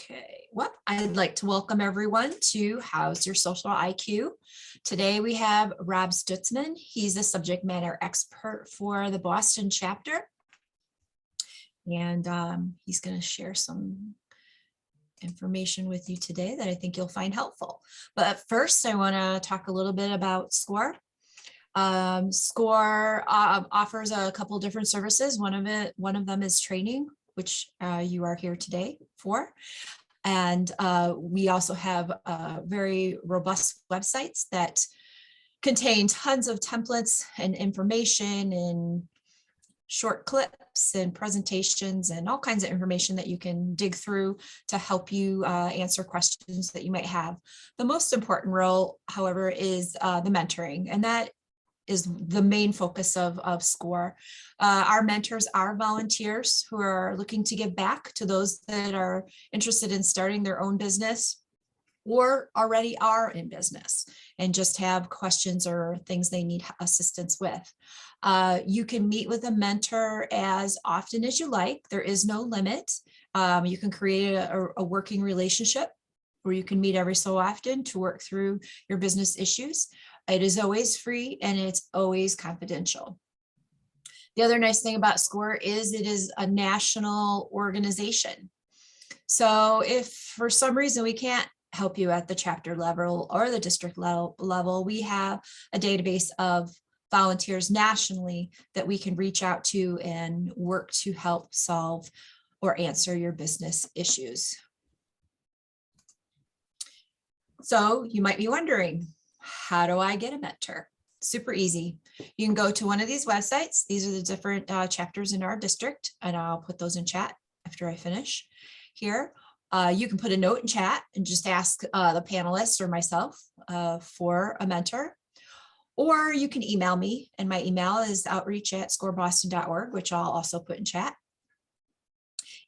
Okay, well, I'd like to welcome everyone to How's Your Social IQ? Today we have Rob Stutzman. He's a subject matter expert for the Boston chapter. And he's going to share some information with you today that I think you'll find helpful. But first, I want to talk a little bit about SCORE. SCORE offers a couple different services. One of them is training, which you are here today for. And we also have very robust websites that contain tons of templates and information and short clips and presentations and all kinds of information that you can dig through to help you answer questions that you might have. The most important role, however, is the mentoring, and that is the main focus of SCORE. Our mentors are volunteers who are looking to give back to those that are interested in starting their own business or already are in business and just have questions or things they need assistance with. You can meet with a mentor as often as you like. There is no limit. You can create a working relationship where you can meet every so often to work through your business issues. It is always free and it's always confidential. The other nice thing about SCORE is it is a national organization. So if for some reason we can't help you at the chapter level or the district level, we have a database of volunteers nationally that we can reach out to and work to help solve or answer your business issues. So you might be wondering, how do I get a mentor? Super easy. You can go to one of these websites. These are the different chapters in our district, and I'll put those in chat after I finish here. You can put a note in chat and just ask the panelists or myself for a mentor. Or you can email me, and my email is outreach@scoreboston.org, which I'll also put in chat.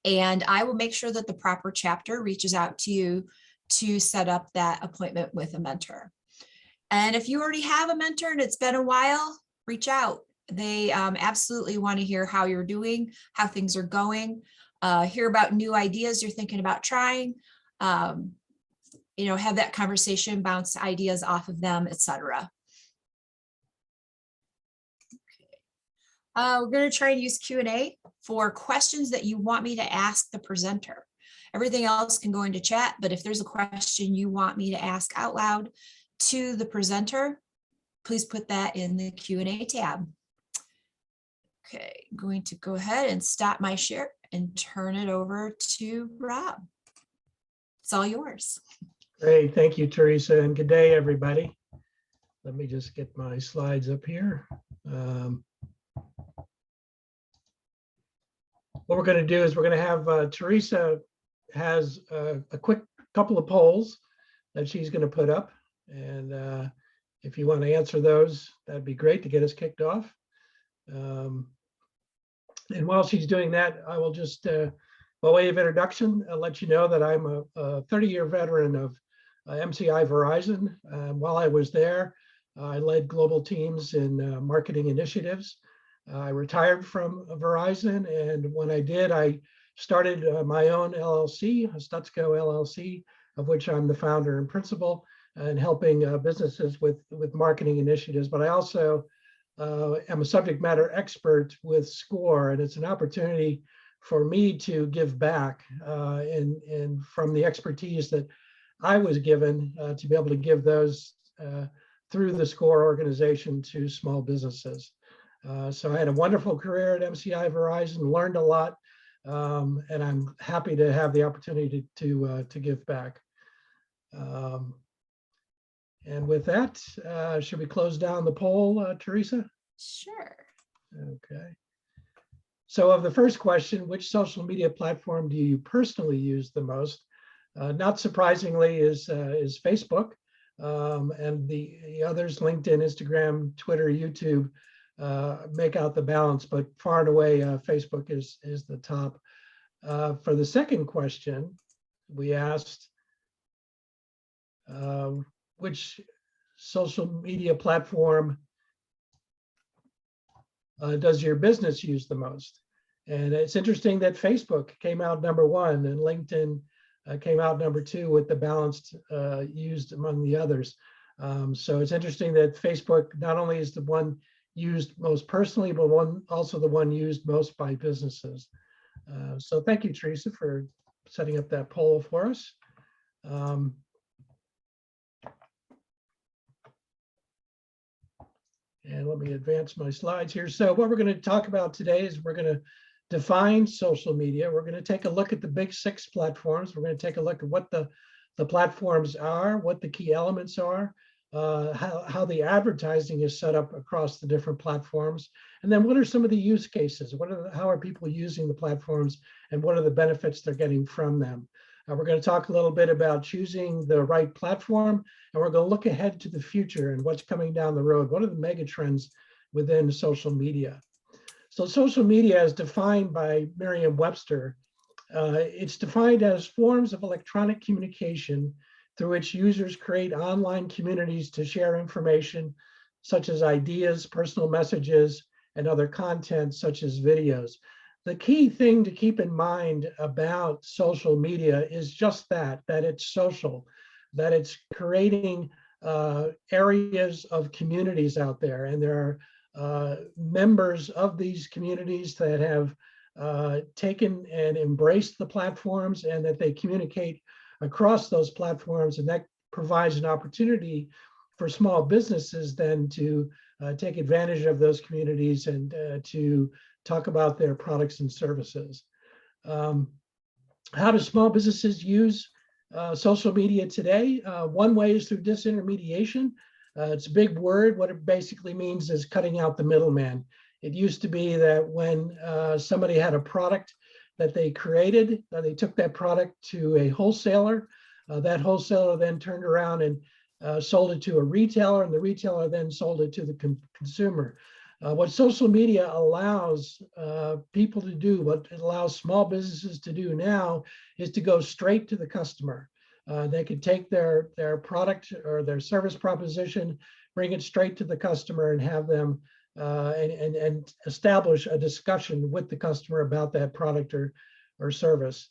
And I will make sure that the proper chapter reaches out to you to set up that appointment with a mentor. And if you already have a mentor and it's been a while, reach out. They absolutely want to hear how you're doing, how things are going, hear about new ideas you're thinking about trying, have that conversation, bounce ideas off of them, etc. We're going to try and use Q&A for questions that you want me to ask the presenter. Everything else can go into chat, but if there's a question you want me to ask out loud to the presenter, please put that in the Q&A tab. Okay, I'm going to go ahead and stop my share and turn it over to Rob. It's all yours. Great, thank you, Teresa, and good day, everybody. Let me just get my slides up here. What we're going to do is we're going to have Teresa has a quick couple of polls that she's going to put up. And if you want to answer those, that'd be great to get us kicked off. And while she's doing that, I will just, by way of introduction, I'll let you know that I'm a 30-year veteran of MCI Verizon. While I was there, I led global teams in marketing initiatives. I retired from Verizon, and when I did, I started my own LLC, Stutzco LLC, of which I'm the founder and principal, and helping businesses with marketing initiatives. But I also am a subject matter expert with SCORE, and it's an opportunity for me to give back and from the expertise that I was given to be able to give those through the SCORE organization to small businesses. So I had a wonderful career at MCI Verizon, learned a lot, and I'm happy to have the opportunity to give back. And with that, should we close down the poll, Teresa? Sure. Okay. So of the first question, which social media platform do you personally use the most? Not surprisingly is Facebook, and the others, LinkedIn, Instagram, Twitter, YouTube, make out the balance, but far and away, Facebook is the top. For the second question, we asked, which social media platform does your business use the most? And it's interesting that Facebook came out #1 and LinkedIn came out number 2 with the balanced used among the others. So it's interesting that Facebook not only is the one used most personally, but also the one used most by businesses. So thank you, Teresa, for setting up that poll for us. And let me advance my slides here. So what we're going to talk about today is we're going to define social media. We're going to take a look at the big 6 platforms. We're going to take a look at what the platforms are, what the key elements are, how the advertising is set up across the different platforms, and then what are some of the use cases? How are people using the platforms, and what are the benefits they're getting from them? We're going to talk a little bit about choosing the right platform, and we're going to look ahead to the future and what's coming down the road. What are the mega trends within social media? So social media is defined by Merriam-Webster. It's defined as forms of electronic communication through which users create online communities to share information, such as ideas, personal messages, and other content, such as videos. The key thing to keep in mind about social media is just that it's social, that it's creating areas of communities out there. And there are members of these communities that have taken and embraced the platforms, and that they communicate across those platforms. And that provides an opportunity for small businesses then to take advantage of those communities and to talk about their products and services. How do small businesses use social media today? One way is through disintermediation. It's a big word. What it basically means is cutting out the middleman. It used to be that when somebody had a product that they created, they took that product to a wholesaler. That wholesaler then turned around and sold it to a retailer, and the retailer then sold it to the consumer. What social media allows people to do, what it allows small businesses to do now, is to go straight to the customer. They could take their product or their service proposition, bring it straight to the customer, and have them and establish a discussion with the customer about that product or service.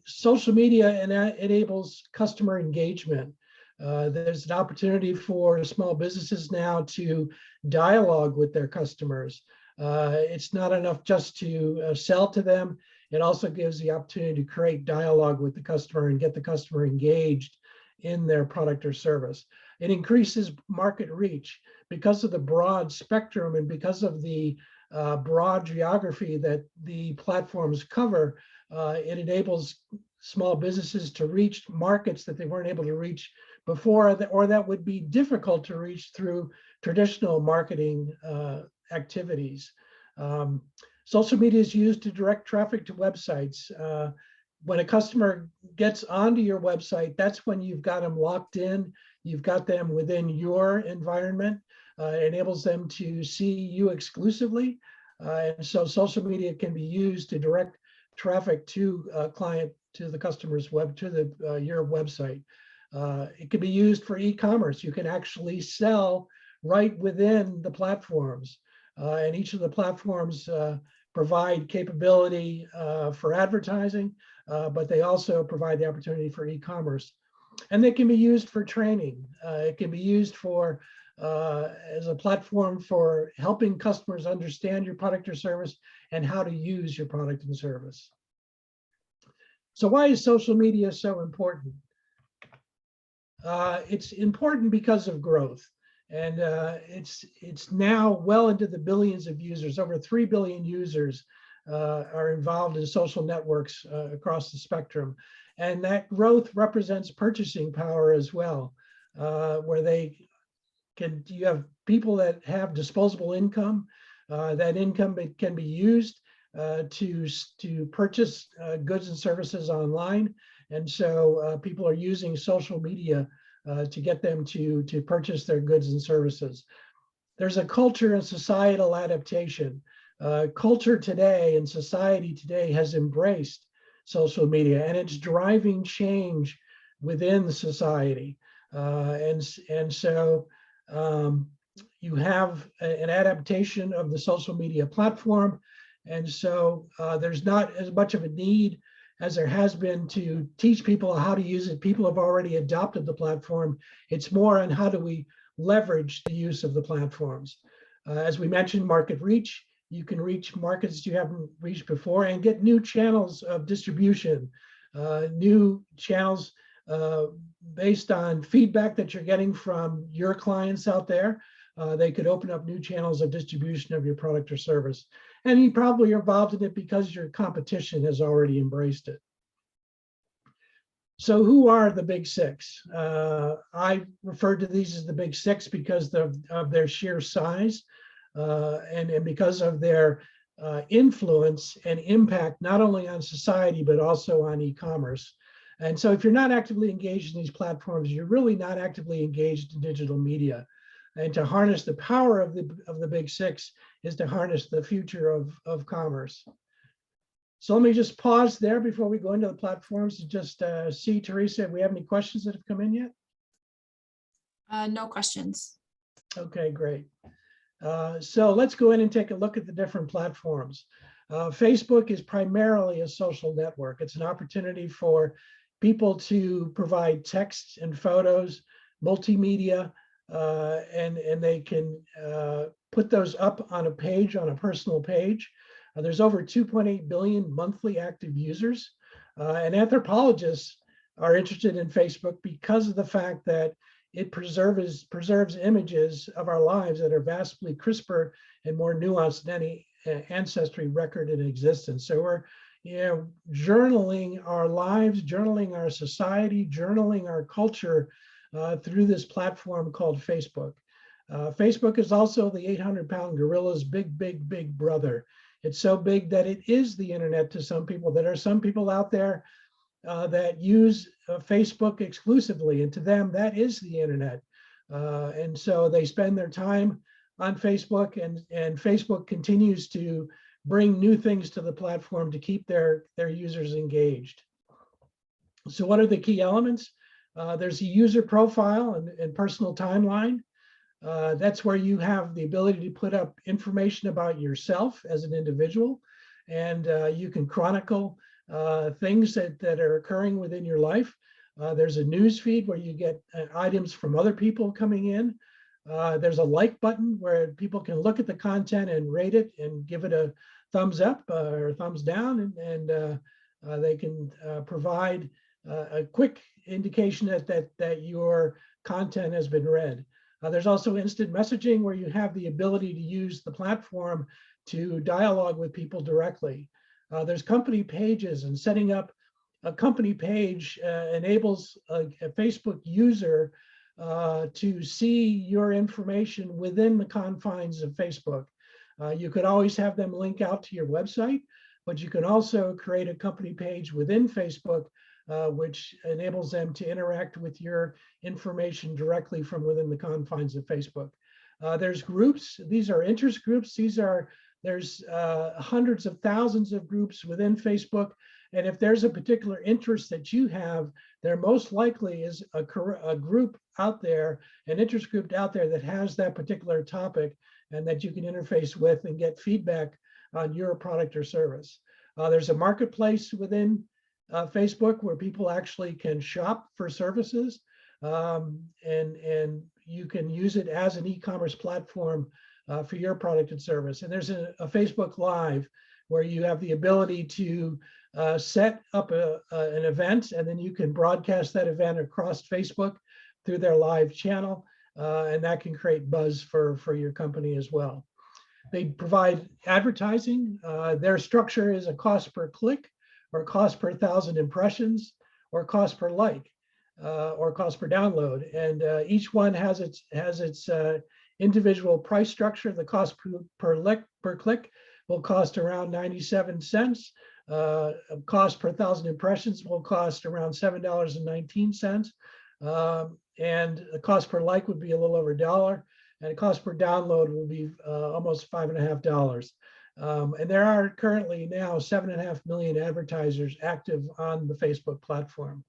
Social media enables customer engagement. There's an opportunity for small businesses now to dialogue with their customers. It's not enough just to sell to them. It also gives the opportunity to create dialogue with the customer and get the customer engaged in their product or service. It increases market reach because of the broad spectrum and because of the broad geography that the platforms cover. It enables small businesses to reach markets that they weren't able to reach before, or that would be difficult to reach through traditional marketing activities. Social media is used to direct traffic to websites. When a customer gets onto your website, that's when you've got them locked in, you've got them within your environment. It enables them to see you exclusively. And so social media can be used to direct traffic to a client, to the customer's your website. It can be used for e-commerce. You can actually sell right within the platforms. And each of the platforms provide capability for advertising, but they also provide the opportunity for e-commerce. And they can be used for training. It can be used for as a platform for helping customers understand your product or service and how to use your product and service. So why is social media so important? It's important because of growth. And it's now well into the billions of users. Over 3 billion users are involved in social networks across the spectrum. And that growth represents purchasing power as well, where you have people that have disposable income. That income can be used to purchase goods and services online. And so people are using social media to get them to purchase their goods and services. There's a culture and societal adaptation. Culture today and society today has embraced social media, and it's driving change within society. And so you have an adaptation of the social media platform. And so there's not as much of a need as there has been to teach people how to use it. People have already adopted the platform. It's more on how do we leverage the use of the platforms. As we mentioned, market reach. You can reach markets you haven't reached before and get new channels of distribution, new channels based on feedback that you're getting from your clients out there. They could open up new channels of distribution of your product or service. And you probably are involved in it because your competition has already embraced it. So who are the big six? I refer to these as the big six because of their sheer size and because of their influence and impact, not only on society, but also on e-commerce. And so if you're not actively engaged in these platforms, you're really not actively engaged in digital media. And to harness the power of the big six is to harness the future of commerce. So let me just pause there before we go into the platforms to just see, Teresa, if we have any questions that have come in yet? No questions. Okay, great. So let's go in and take a look at the different platforms. Facebook is primarily a social network. It's an opportunity for people to provide text and photos, multimedia, and they can put those up on a page, on a personal page. There's over 2.8 billion monthly active users, and anthropologists are interested in Facebook because of the fact that it preserves images of our lives that are vastly crisper and more nuanced than any ancestry record in existence. So we're journaling our lives, journaling our society, journaling our culture through this platform called Facebook. Facebook is also the 800-pound gorilla's big brother. It's so big that it is the internet to some people. There are some people out there that use Facebook exclusively, and to them, that is the internet. And so they spend their time on Facebook, and Facebook continues to bring new things to the platform to keep their users engaged. So what are the key elements? There's a user profile and personal timeline. That's where you have the ability to put up information about yourself as an individual, and you can chronicle things that are occurring within your life. There's a news feed where you get items from other people coming in. There's a like button where people can look at the content and rate it and give it a thumbs up or thumbs down, and they can provide a quick indication that your content has been read. There's also instant messaging where you have the ability to use the platform to dialogue with people directly. There's company pages, and setting up a company page enables a Facebook user to see your information within the confines of Facebook. You could always have them link out to your website, but you can also create a company page within Facebook, which enables them to interact with your information directly from within the confines of Facebook. There's groups. These are interest groups. There's hundreds of thousands of groups within Facebook. And if there's a particular interest that you have, there most likely is a group out there, an interest group out there that has that particular topic and that you can interface with and get feedback on your product or service. There's a marketplace within Facebook where people actually can shop for services, and you can use it as an e-commerce platform for your product and service. And there's a Facebook Live where you have the ability to set up an event, and then you can broadcast that event across Facebook through their live channel, and that can create buzz for your company as well. They provide advertising. Their structure is a cost per click, or cost per 1,000 impressions, or cost per like, or cost per download. And each one has its individual price structure. The cost per click will cost around 97 cents. Cost per 1,000 impressions will cost around $7.19. And the cost per like would be a little over $1. And the cost per download will be almost $5.50. And there are currently now 7.5 million advertisers active on the Facebook platform.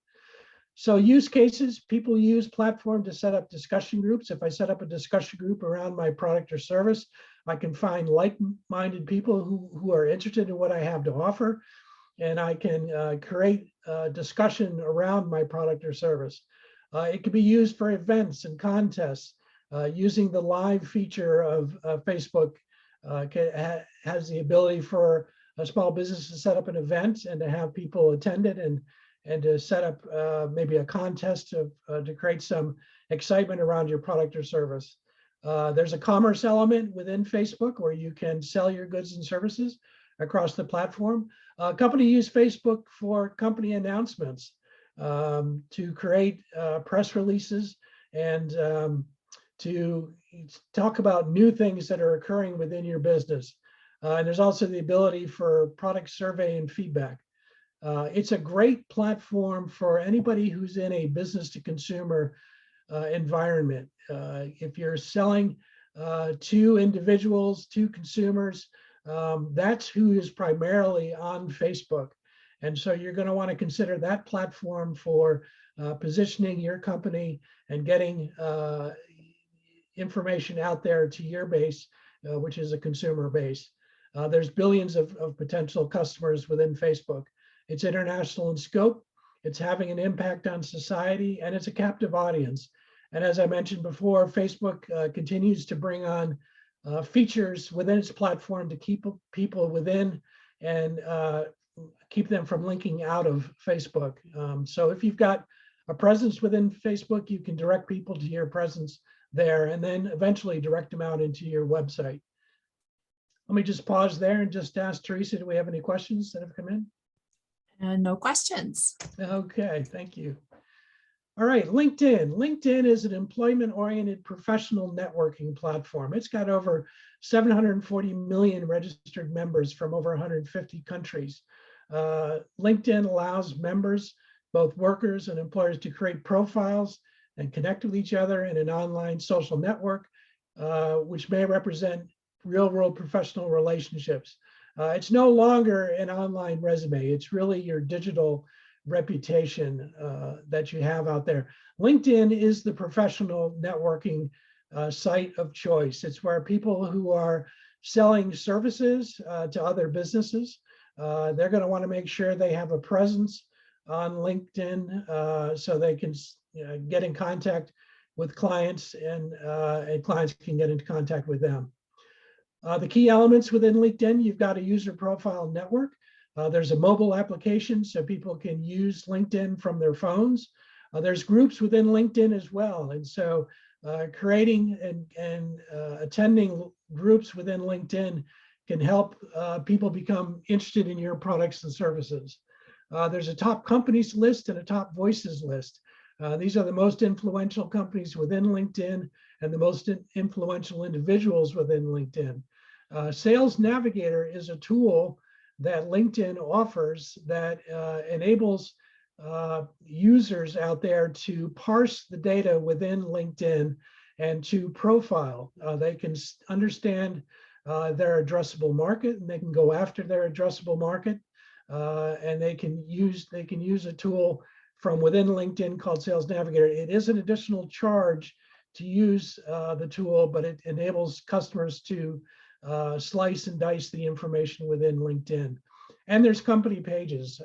So use cases, people use platform to set up discussion groups. If I set up a discussion group around my product or service, I can find like-minded people who are interested in what I have to offer. and I can create a discussion around my product or service. It can be used for events and contests. Using the live feature of Facebook has the ability for a small business to set up an event and to have people attend it, and to set up maybe a contest to create some excitement around your product or service. There's a commerce element within Facebook where you can sell your goods and services across the platform. Companies use Facebook for company announcements, to create press releases, and to talk about new things that are occurring within your business. And there's also the ability for product survey and feedback. It's a great platform for anybody who's in a business to consumer environment. If you're selling to individuals, to consumers, that's who is primarily on Facebook. And so you're going to want to consider that platform for positioning your company and getting information out there to your base, which is a consumer base. There's billions of potential customers within Facebook. It's international in scope, it's having an impact on society, and it's a captive audience. And as I mentioned before, Facebook continues to bring on features within its platform to keep people within and keep them from linking out of Facebook. So if you've got a presence within Facebook, you can direct people to your presence there and then eventually direct them out into your website. Let me just pause there and just ask Teresa, do we have any questions that have come in? No questions. Okay, thank you. All right, LinkedIn. LinkedIn is an employment-oriented professional networking platform. It's got over 740 million registered members from over 150 countries. LinkedIn allows members, both workers and employers, to create profiles and connect with each other in an online social network, which may represent real-world professional relationships. It's no longer an online resume. It's really your digital reputation that you have out there. LinkedIn is the professional networking site of choice. It's where people who are selling services to other businesses, they're going to want to make sure they have a presence on LinkedIn so they can get in contact with clients, and clients can get into contact with them. The key elements within LinkedIn, you've got a user profile network. There's a mobile application so people can use LinkedIn from their phones. There's groups within LinkedIn as well. And so creating and attending groups within LinkedIn can help people become interested in your products and services. There's a top companies list and a top voices list. These are the most influential companies within LinkedIn and the most influential individuals within LinkedIn. Sales Navigator is a tool that LinkedIn offers that enables users out there to parse the data within LinkedIn and to profile. They can understand their addressable market, and they can go after their addressable market, and they can use a tool from within LinkedIn called Sales Navigator. It is an additional charge to use the tool, but it enables customers to slice and dice the information within LinkedIn. And there's company pages.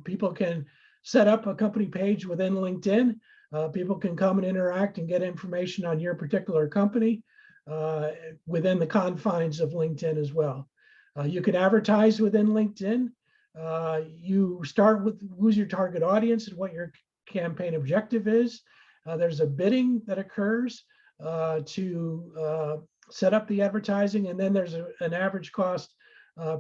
People can set up a company page within LinkedIn. People can come and interact and get information on your particular company within the confines of LinkedIn as well. You can advertise within LinkedIn. You start with who's your target audience and what your campaign objective is. There's a bidding that occurs to set up the advertising, and then there's an average cost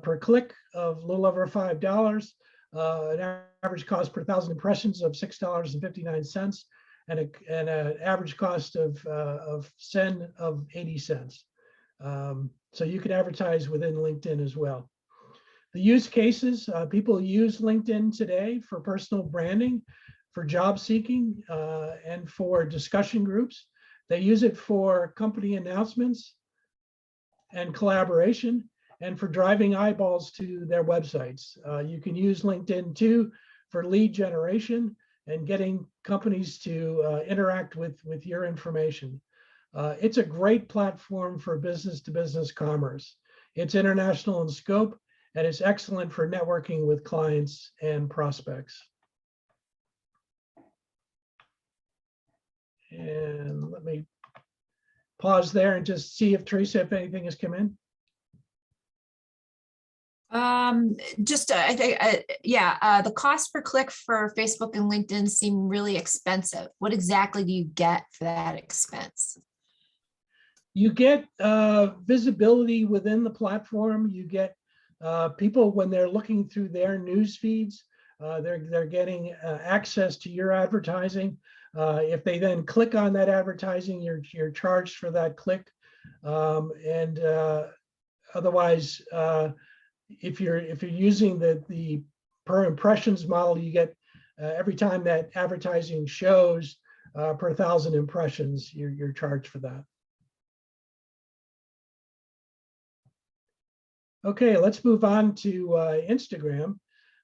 per click of a little over $5, an average cost per 1,000 impressions of $6.59, and an average cost of send of 80 cents. So you can advertise within LinkedIn as well. The use cases, people use LinkedIn today for personal branding, for job seeking, and for discussion groups. They use it for company announcements and collaboration, and for driving eyeballs to their websites. You can use LinkedIn too for lead generation and getting companies to interact with your information. It's a great platform for business to business commerce. It's international in scope. and it's excellent for networking with clients and prospects. And let me pause there and just see if Teresa, if anything has come in. I think, the cost per click for Facebook and LinkedIn seem really expensive. What exactly do you get for that expense? You get visibility within the platform. You get people when they're looking through their news feeds, they're getting access to your advertising. If they then click on that advertising, you're charged for that click. Otherwise, if you're using the per impressions model, you get every time that advertising shows per 1,000 impressions, you're charged for that. Okay, let's move on to Instagram.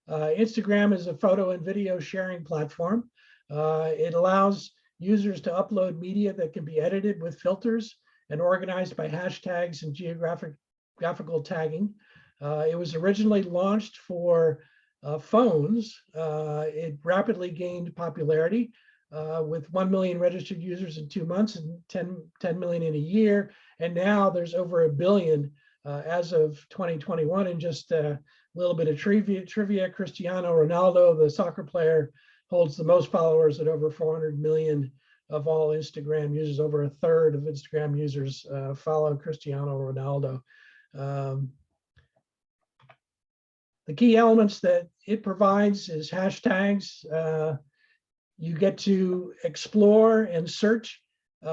Instagram is a photo and video sharing platform. It allows users to upload media that can be edited with filters and organized by hashtags and geographical tagging. It was originally launched for phones. It rapidly gained popularity with 1 million registered users in 2 months and 10 million in a year. And now there's over 1 billion as of 2021. And just a little bit of trivia, Cristiano Ronaldo, the soccer player, holds the most followers at over 400 million of all Instagram users. Over 1/3 of Instagram users follow Cristiano Ronaldo. The key elements that it provides is hashtags. You get to explore and search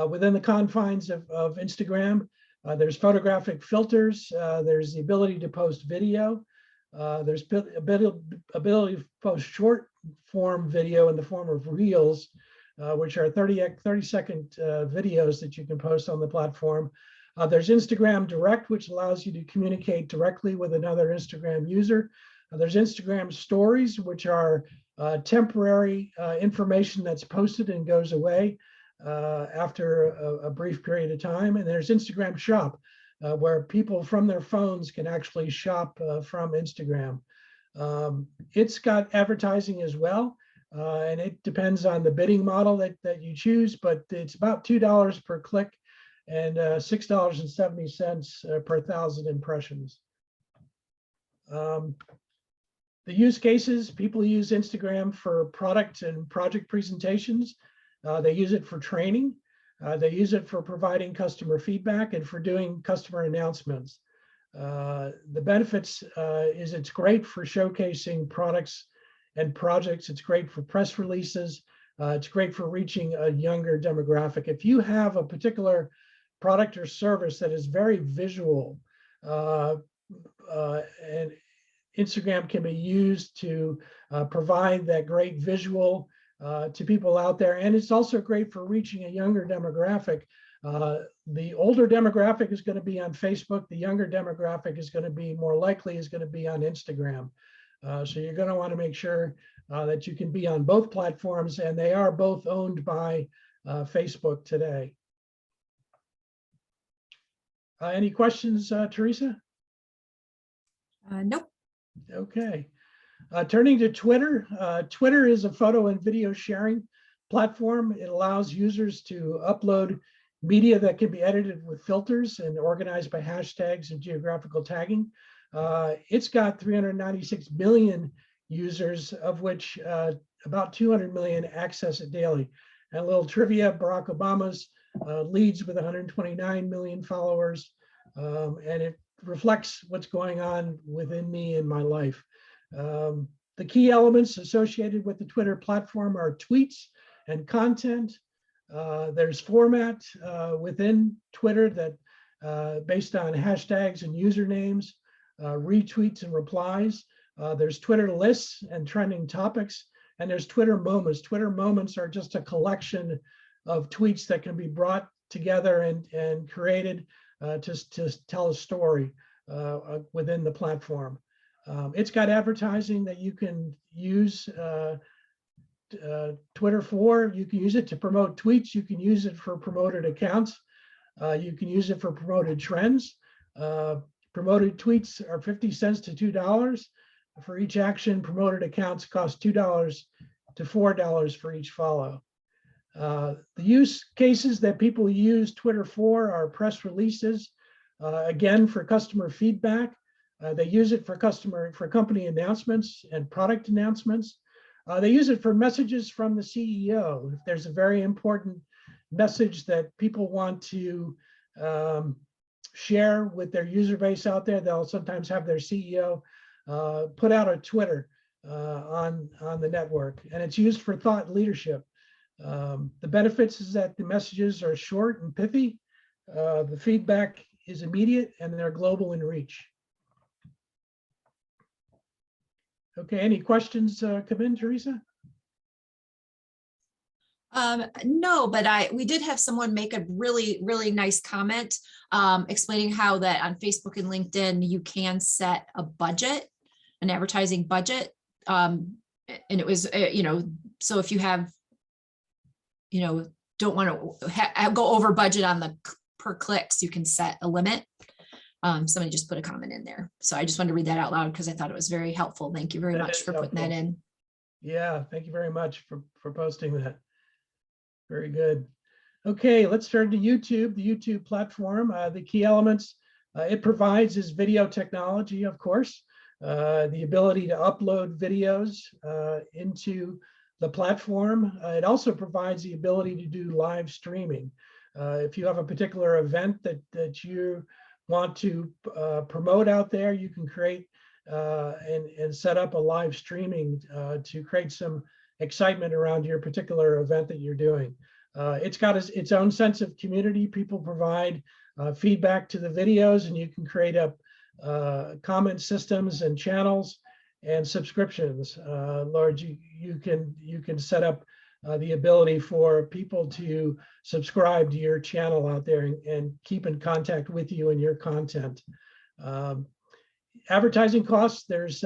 within the confines of Instagram. There's photographic filters. There's the ability to post video. There's ability to post short form video in the form of reels, which are 30-second videos that you can post on the platform. There's Instagram Direct, which allows you to communicate directly with another Instagram user. There's Instagram Stories, which are temporary information that's posted and goes away after a brief period of time. And there's Instagram Shop, where people from their phones can actually shop from Instagram. It's got advertising as well, and it depends on the bidding model that you choose, but it's about $2 per click and $6.70 per 1,000 impressions. The use cases: people use Instagram for product and project presentations. They use it for training. They use it for providing customer feedback and for doing customer announcements. The benefits is it's great for showcasing products and projects. It's great for press releases. It's great for reaching a younger demographic. If you have a particular product or service that is very visual, and Instagram can be used to provide that great visual to people out there. And it's also great for reaching a younger demographic. The older demographic is going to be on Facebook. The younger demographic is going to be more likely is going to be on Instagram. So you're going to want to make sure that you can be on both platforms, and they are both owned by Facebook today. Any questions, Teresa? Nope. Okay. Turning to Twitter. Twitter is a photo and video sharing platform. It allows users to upload media that can be edited with filters and organized by hashtags and geographical tagging. It's got 396 million users, of which about 200 million access it daily. And a little trivia: Barack Obama's leads with 129 million followers, and it reflects what's going on within me in my life. The key elements associated with the Twitter platform are tweets and content. There's format within Twitter that based on hashtags and usernames, retweets and replies. There's Twitter lists and trending topics, and there's Twitter moments. Twitter moments are just a collection of tweets that can be brought together and created to tell a story within the platform. It's got advertising that you can use Twitter for. You can use it to promote tweets. You can use it for promoted accounts. You can use it for promoted trends. Promoted tweets are 50 cents to $2 for each action. Promoted accounts cost $2 to $4 for each follow. The use cases that people use Twitter for are press releases, again, for customer feedback. They use it for company announcements and product announcements. They use it for messages from the CEO. If there's a very important message that people want to share with their user base out there, they'll sometimes have their CEO put out a Twitter on the network, and it's used for thought leadership. The benefits is that the messages are short and pithy. The feedback is immediate, and they're global in reach. Okay, any questions come in, Teresa? No, but we did have someone make a really nice comment explaining how that on Facebook and LinkedIn, you can set a budget, an advertising budget. And it was, so if you have, don't want to go over budget on the per clicks, you can set a limit. Somebody just put a comment in there. So I just wanted to read that out loud because I thought it was very helpful. Thank you very much for putting that in. Yeah, thank you very much for posting that. Very good. Okay, let's turn to YouTube, the YouTube platform. The key elements it provides is video technology, of course, the ability to upload videos into the platform. It also provides the ability to do live streaming. If you have a particular event that you want to promote out there, you can create and set up a live streaming to create some excitement around your particular event that you're doing. It's got its own sense of community. People provide feedback to the videos, and you can create up comment systems and channels and subscriptions. Lord, you can set up the ability for people to subscribe to your channel out there and keep in contact with you and your content. Advertising costs, there's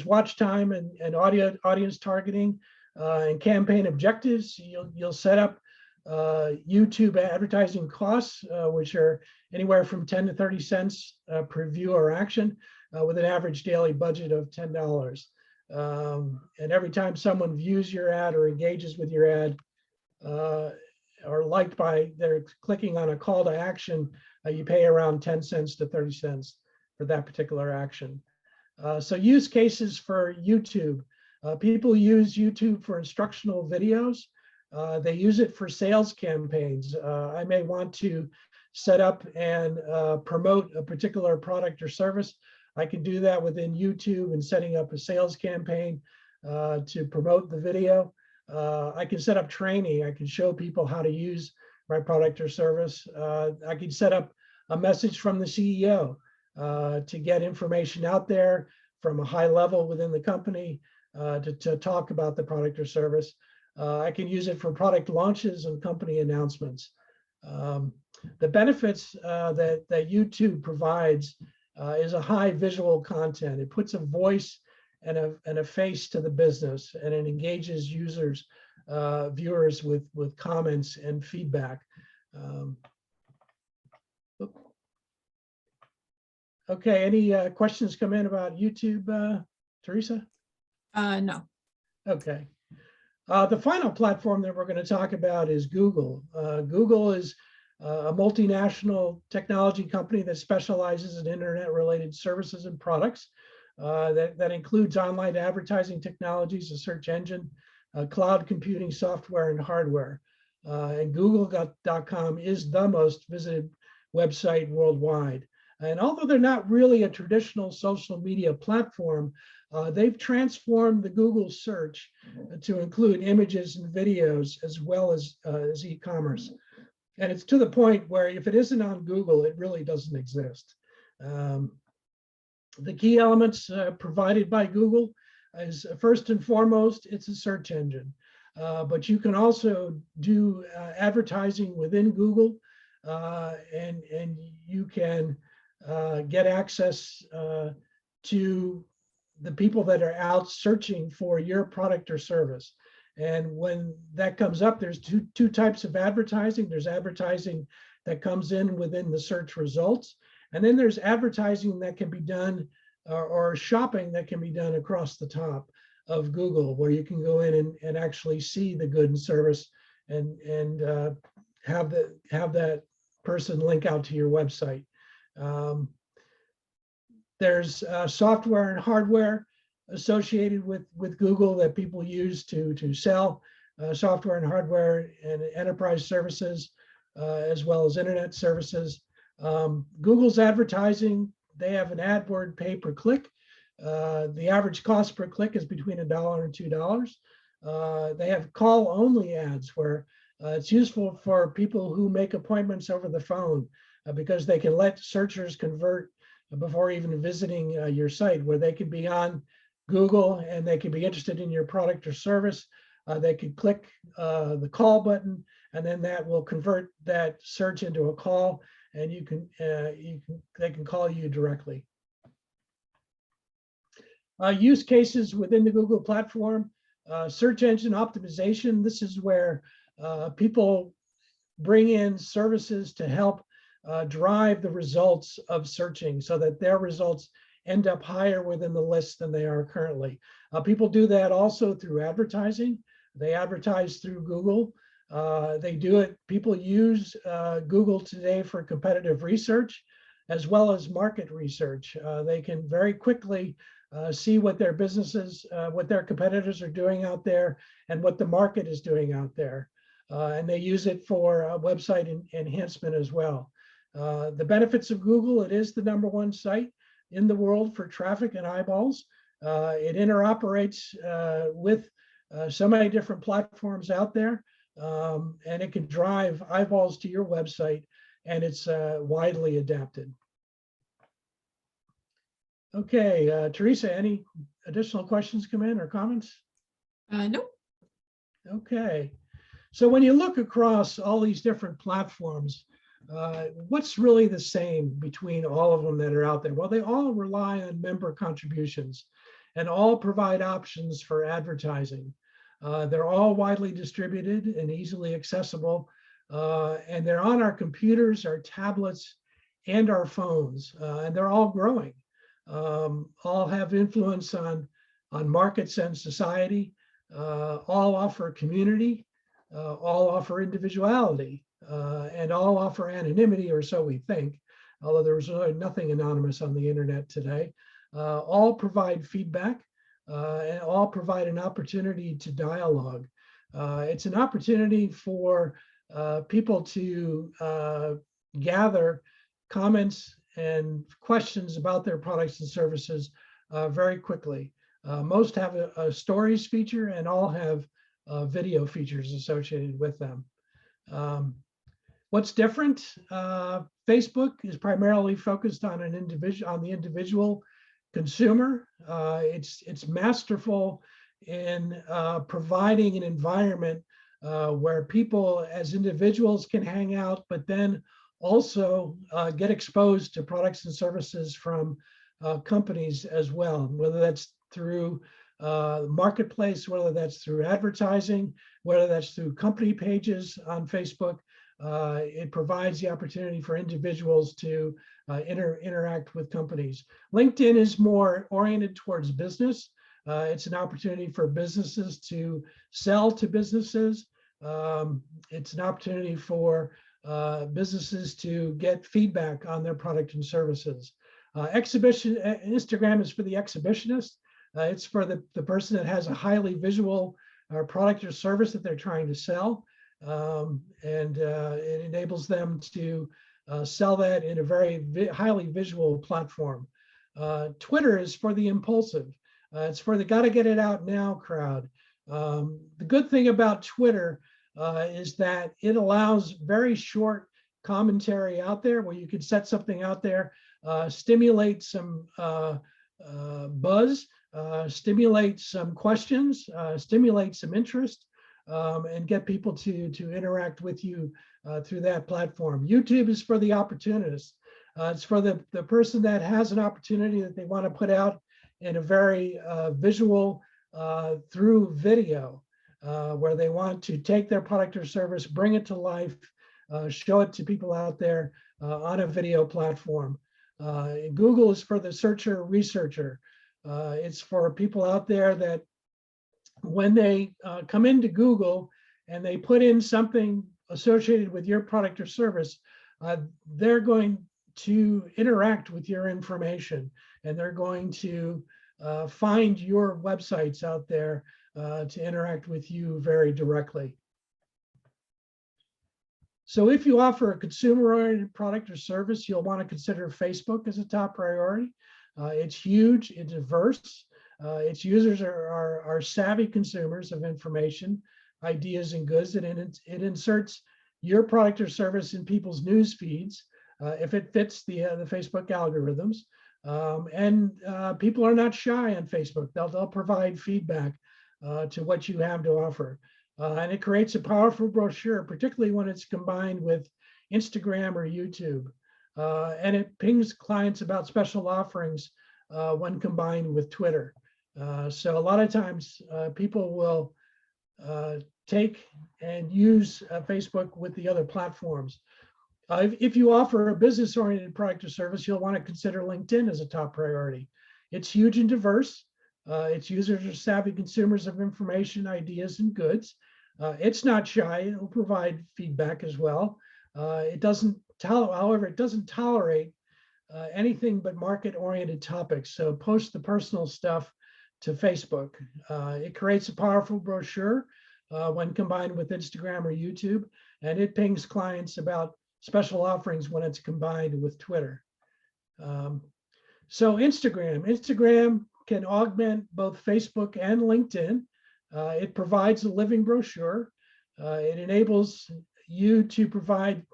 watch time and audience targeting and campaign objectives. You'll set up YouTube advertising costs, which are anywhere from 10 to 30 cents per view or action, with an average daily budget of $10. And every time someone views your ad or engages with your ad, or liked by they're clicking on a call to action, you pay around 10 cents to 30 cents for that particular action. So use cases for YouTube. People use YouTube for instructional videos. They use it for sales campaigns. I may want to set up and promote a particular product or service. I can do that within YouTube and setting up a sales campaign to promote the video. I can set up training. I can show people how to use my product or service. I can set up a message from the CEO to get information out there from a high level within the company to talk about the product or service. I can use it for product launches and company announcements. The benefits that YouTube provides is a high visual content. It puts a voice and a face to the business, and it engages users, viewers with comments and feedback. Okay, any questions come in about YouTube, Teresa? No. Okay. The final platform that we're going to talk about is Google. Google is a multinational technology company that specializes in internet-related services and products that includes online advertising technologies, a search engine, cloud computing software, and hardware. And Google.com is the most visited website worldwide. And although they're not really a traditional social media platform, they've transformed the Google search to include images and videos as well as e-commerce. And it's to the point where if it isn't on Google, it really doesn't exist. The key elements provided by Google is first and foremost, it's a search engine. But you can also do advertising within Google, and you can get access to the people that are out searching for your product or service. And when that comes up, there's two types of advertising. There's advertising that comes in within the search results, And then there's advertising that can be done or shopping that can be done across the top of Google, where you can go in and actually see the good and service and have that person link out to your website. There's software and hardware associated with Google that people use to sell software and hardware and enterprise services, as well as internet services. Google's advertising, they have an AdWord pay per click. The average cost per click is between $1 and $2. They have call only ads where it's useful for people who make appointments over the phone because they can let searchers convert before even visiting your site, where they can be on Google and they can be interested in your product or service. They could click the call button, and then that will convert that search into a call, and they can call you directly. Use cases within the Google platform, search engine optimization. This is where people bring in services to help drive the results of searching so that their results end up higher within the list than they are currently. People do that also through advertising. They advertise through Google. They do it, people use Google today for competitive research as well as market research. They can very quickly see what their businesses, what their competitors are doing out there and what the market is doing out there. And they use it for website enhancement as well. The benefits of Google: it is the #1 site in the world for traffic and eyeballs. It interoperates with so many different platforms out there, and it can drive eyeballs to your website, and it's widely adapted. Okay, Teresa, any additional questions come in or comments? No. Okay, so when you look across all these different platforms, what's really the same between all of them that are out there? Well, they all rely on member contributions and all provide options for advertising. They're all widely distributed and easily accessible, and they're on our computers, our tablets, and our phones, and they're all growing. All have influence on markets and society, all offer community, all offer individuality, and all offer anonymity, or so we think, although there's really nothing anonymous on the internet today. All provide feedback, and all provide an opportunity to dialogue. It's an opportunity for people to gather comments and questions about their products and services very quickly. Most have a stories feature, and all have video features associated with them. What's different? Facebook is primarily focused on the individual consumer. It's masterful in providing an environment where people as individuals can hang out, but then also get exposed to products and services from companies as well, whether that's through marketplace, whether that's through advertising, whether that's through company pages on Facebook. It provides the opportunity for individuals to interact with companies. LinkedIn is more oriented towards business. It's an opportunity for businesses to sell to businesses. It's an opportunity for businesses to get feedback on their product and services. Instagram is for the exhibitionist. It's for the person that has a highly visual product or service that they're trying to sell. And it enables them to sell that in a very highly visual platform. Twitter is for the impulsive. It's for the gotta get it out now crowd. The good thing about Twitter is that it allows very short commentary out there where you could set something out there, stimulate some buzz, stimulate some questions, stimulate some interest, and get people to interact with you through that platform. YouTube is for the opportunist. It's for the person that has an opportunity that they want to put out in a very visual through video, where they want to take their product or service, bring it to life, show it to people out there on a video platform. Google is for the searcher researcher. It's for people out there that when they come into Google and they put in something associated with your product or service, they're going to interact with your information, and they're going to find your websites out there to interact with you very directly. So if you offer a consumer-oriented product or service, you'll want to consider Facebook as a top priority. It's huge, it's diverse. Its users are savvy consumers of information, ideas, and goods, and it inserts your product or service in people's news feeds if it fits the Facebook algorithms. People are not shy on Facebook. They'll provide feedback to what you have to offer. And it creates a powerful brochure, particularly when it's combined with Instagram or YouTube. And it pings clients about special offerings when combined with Twitter. So a lot of times people will take and use Facebook with the other platforms. If you offer a business-oriented product or service, you'll want to consider LinkedIn as a top priority. It's huge and diverse. Its users are savvy consumers of information, ideas, and goods. It's not shy. It'll provide feedback as well. However, it doesn't tolerate anything but market-oriented topics. So post the personal stuff to Facebook. It creates a powerful brochure when combined with Instagram or YouTube, and it pings clients about special offerings when it's combined with Twitter. So Instagram can augment both Facebook and LinkedIn. It provides a living brochure. It enables you to provide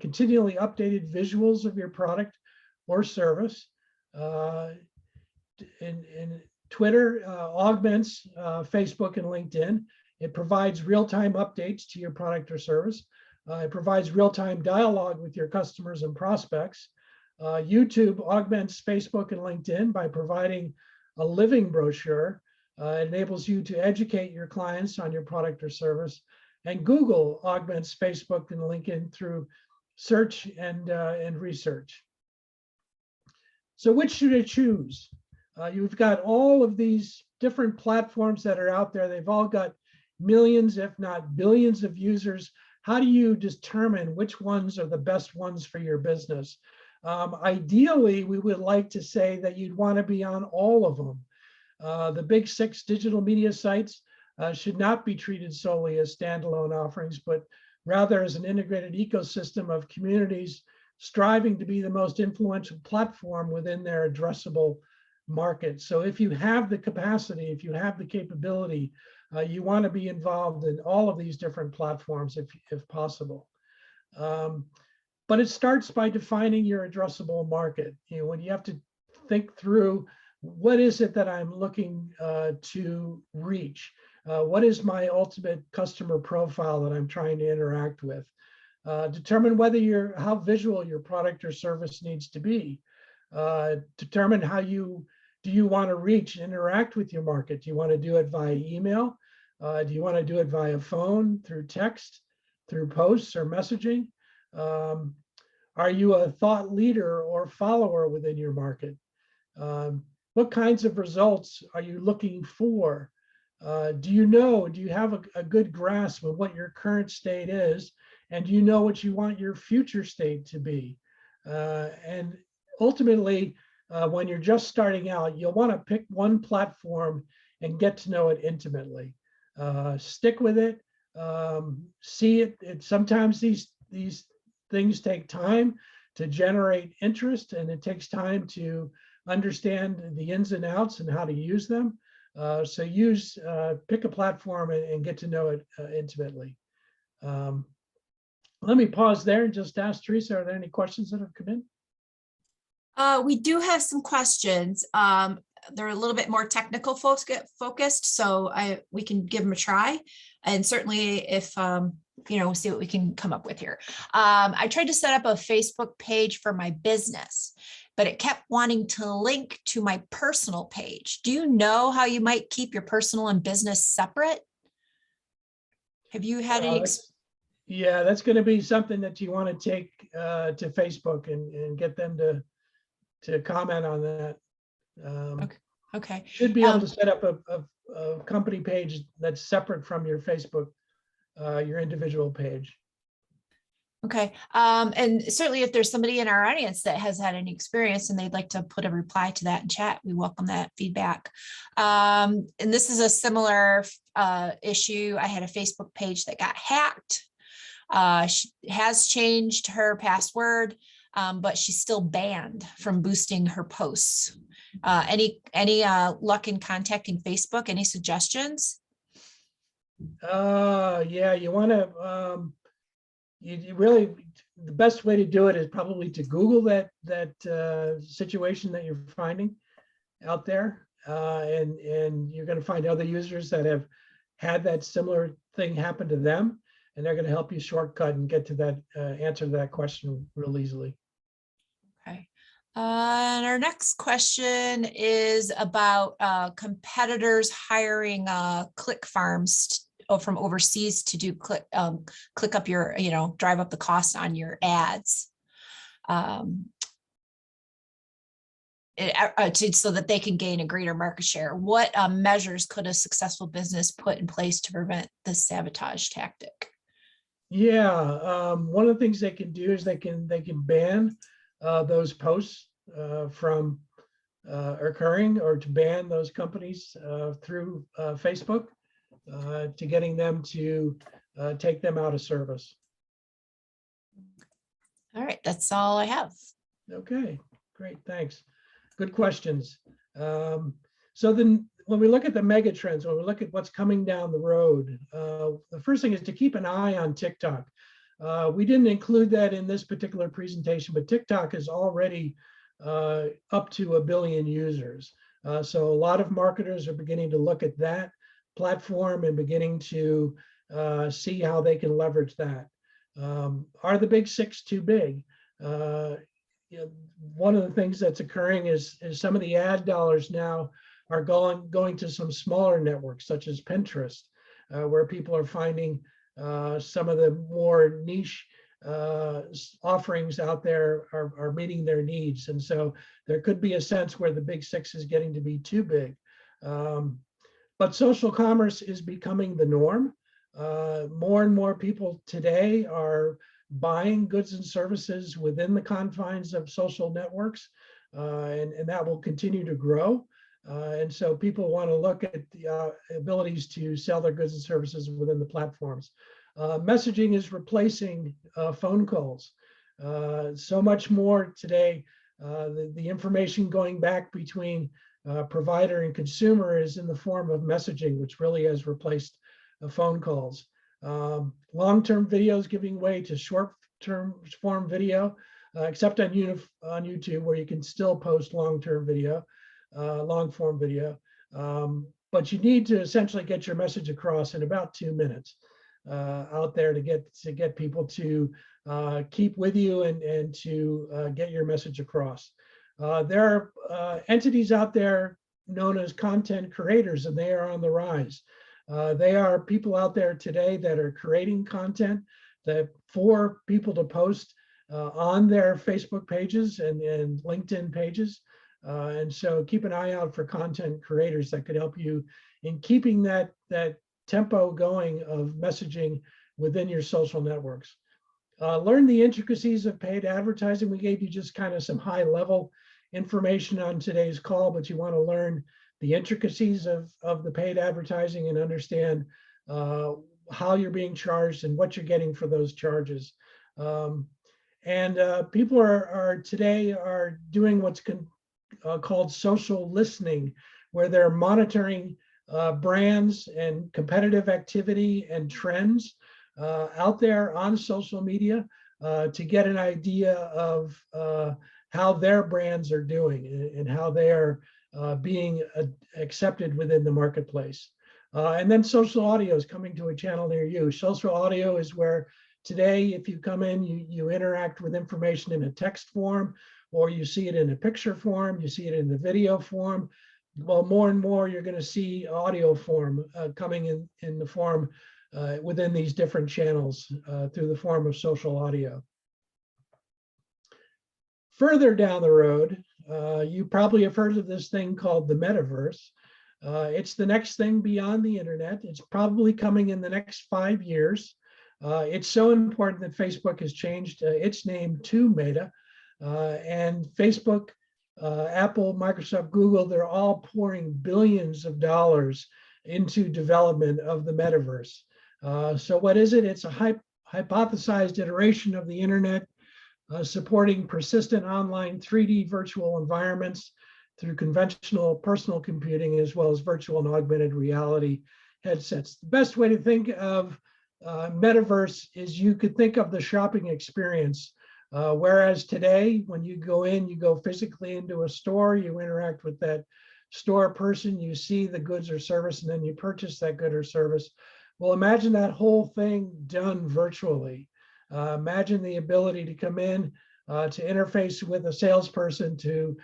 continually updated visuals of your product or service. Twitter augments Facebook and LinkedIn. It provides real-time updates to your product or service. It provides real-time dialogue with your customers and prospects. YouTube augments Facebook and LinkedIn by providing a living brochure. It enables you to educate your clients on your product or service. And Google augments Facebook and LinkedIn through search and research. So which should I choose? You've got all of these different platforms that are out there. They've all got millions, if not billions of users. How do you determine which ones are the best ones for your business? Ideally, we would like to say that you'd want to be on all of them. The big 6 digital media sites should not be treated solely as standalone offerings, but rather as an integrated ecosystem of communities striving to be the most influential platform within their addressable market. So if you have the capacity, if you have the capability, you want to be involved in all of these different platforms if possible. But it starts by defining your addressable market. When you have to think through, what is it that I'm looking to reach? What is my ultimate customer profile that I'm trying to interact with? Determine how visual your product or service needs to be. Determine do you want to reach and interact with your market? Do you want to do it via email? Do you want to do it via phone, through text, through posts or messaging? Are you a thought leader or follower within your market? What kinds of results are you looking for? Do you have a good grasp of what your current state is? And do you know what you want your future state to be? And ultimately, when you're just starting out, you'll want to pick one platform and get to know it intimately. Stick with it, see it. Sometimes these things take time to generate interest, and it takes time to understand the ins and outs and how to use them. So pick a platform and get to know it intimately. Let me pause there and just ask Teresa, are there any questions that have come in? We do have some questions. They're a little bit more technical focused, so we can give them a try. And certainly if, see what we can come up with here. I tried to set up a Facebook page for my business, but it kept wanting to link to my personal page. Do you know how you might keep your personal and business separate? Have you had any? Yeah, that's going to be something that you want to take to Facebook and get them to to comment on that. Okay. Should be able to set up a company page that's separate from your Facebook, your individual page. Okay. And certainly if there's somebody in our audience that has had any experience and they'd like to put a reply to that in chat, we welcome that feedback. And this is a similar issue. I had a Facebook page that got hacked. She has changed her password, but she's still banned from boosting her posts. Any luck in contacting Facebook? Any suggestions? Yeah, you want to, you really, the best way to do it is probably to Google that situation that you're finding out there. And you're going to find other users that have had that similar thing happen to them. And they're going to help you shortcut and get to that answer to that question real easily. Okay. And our next question is about competitors hiring click farms from overseas to do click up your, drive up the cost on your ads. So that they can gain a greater market share. What measures could a successful business put in place to prevent this sabotage tactic? Yeah, one of the things they can do is they can ban those posts from occurring, or to ban those companies through Facebook to getting them to take them out of service. All right, that's all I have. Okay, great, thanks. Good questions. So then when we look at the mega trends, when we look at what's coming down the road, the first thing is to keep an eye on TikTok. We didn't include that in this particular presentation, but TikTok is already up to 1 billion users. So a lot of marketers are beginning to look at that platform and beginning to see how they can leverage that. Are the big six too big? One of the things that's occurring is some of the ad dollars now are going to some smaller networks, such as Pinterest, where people are finding some of the more niche offerings out there are meeting their needs. And so there could be a sense where the big six is getting to be too big. But social commerce is becoming the norm. More and more people today are buying goods and services within the confines of social networks, and that will continue to grow. And so people want to look at the abilities to sell their goods and services within the platforms. Messaging is replacing phone calls. So much more today, the information going back between provider and consumer is in the form of messaging, which really has replaced phone calls. Long-term videos giving way to short-term form video, except on YouTube, where you can still post long-term video, long-form video. But you need to essentially get your message across in about 2 minutes out there to get people to keep with you and to get your message across. There are entities out there known as content creators, and they are on the rise. They are people out there today that are creating content for people to post on their Facebook pages and LinkedIn pages. And so keep an eye out for content creators that could help you in keeping that tempo going of messaging within your social networks. Learn the intricacies of paid advertising. We gave you just kind of some high level information on today's call, but you want to learn the intricacies of the paid advertising and understand how you're being charged and what you're getting for those charges. People are today doing what's called social listening, where they're monitoring brands and competitive activity and trends out there on social media to get an idea of how their brands are doing and how they're being accepted within the marketplace. And then social audio is coming to a channel near you. Social audio is where today, if you come in, you interact with information in a text form, or you see it in a picture form, you see it in the video form. Well, more and more, you're going to see audio form coming in the form within these different channels through the form of social audio. Further down the road, You probably have heard of this thing called the metaverse. It's the next thing beyond the internet. It's probably coming in the next 5 years. It's so important that Facebook has changed its name to Meta. And Facebook, Apple, Microsoft, Google, they're all pouring billions of dollars into development of the metaverse. So what is it? It's a hypothesized iteration of the internet, supporting persistent online 3D virtual environments through conventional personal computing, as well as virtual and augmented reality headsets. The best way to think of metaverse is you could think of the shopping experience. Whereas today, when you go in, you go physically into a store, you interact with that store person, you see the goods or service, and then you purchase that good or service. Well, imagine that whole thing done virtually. Imagine the ability to come in, to interface with a salesperson, to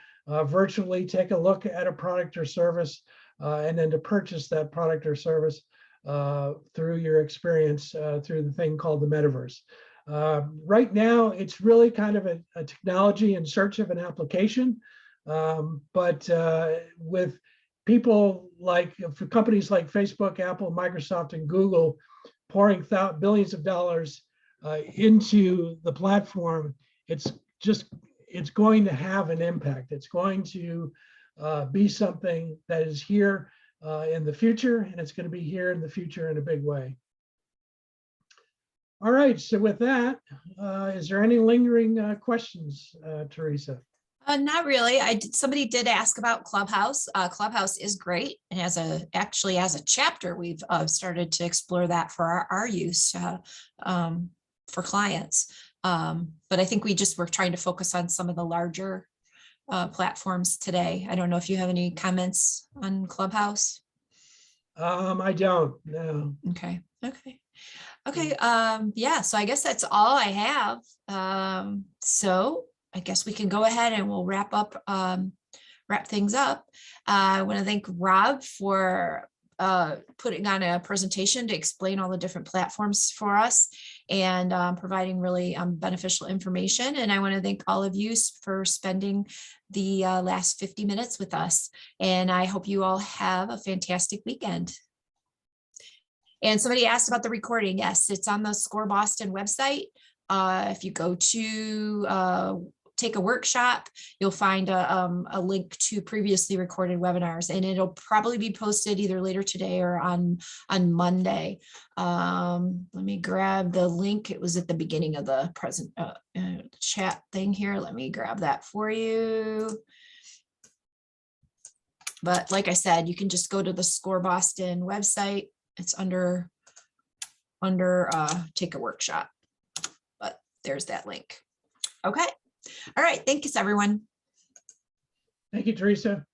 virtually take a look at a product or service, and then to purchase that product or service through your experience through the thing called the metaverse. Right now, it's really kind of a technology in search of an application, but with people like, for companies like Facebook, Apple, Microsoft, and Google pouring billions of dollars into the platform, it's going to have an impact. It's going to be something that is here in the future, and it's going to be here in the future in a big way. All right, so with that, is there any lingering questions, Teresa? Not really. Somebody did ask about Clubhouse. Clubhouse is great, and actually as a chapter, we've started to explore that for our use for clients. But I think we're trying to focus on some of the larger platforms today. I don't know if you have any comments on Clubhouse. I don't, no. Okay. Yeah, so I guess that's all I have. So I guess we can go ahead and we'll wrap things up. I want to thank Rob for putting on a presentation to explain all the different platforms for us and providing really beneficial information. And I want to thank all of you for spending the last 50 minutes with us. And I hope you all have a fantastic weekend. And somebody asked about the recording. Yes, it's on the Score Boston website. If you go to take a workshop, you'll find a link to previously recorded webinars, and it'll probably be posted either later today or on Monday. Let me grab the link. It was at the beginning of the present chat thing here. Let me grab that for you. But like I said, you can just go to the Score Boston website. It's under take a workshop, but there's that link. Okay. All right. Thanks, everyone. Thank you, Teresa.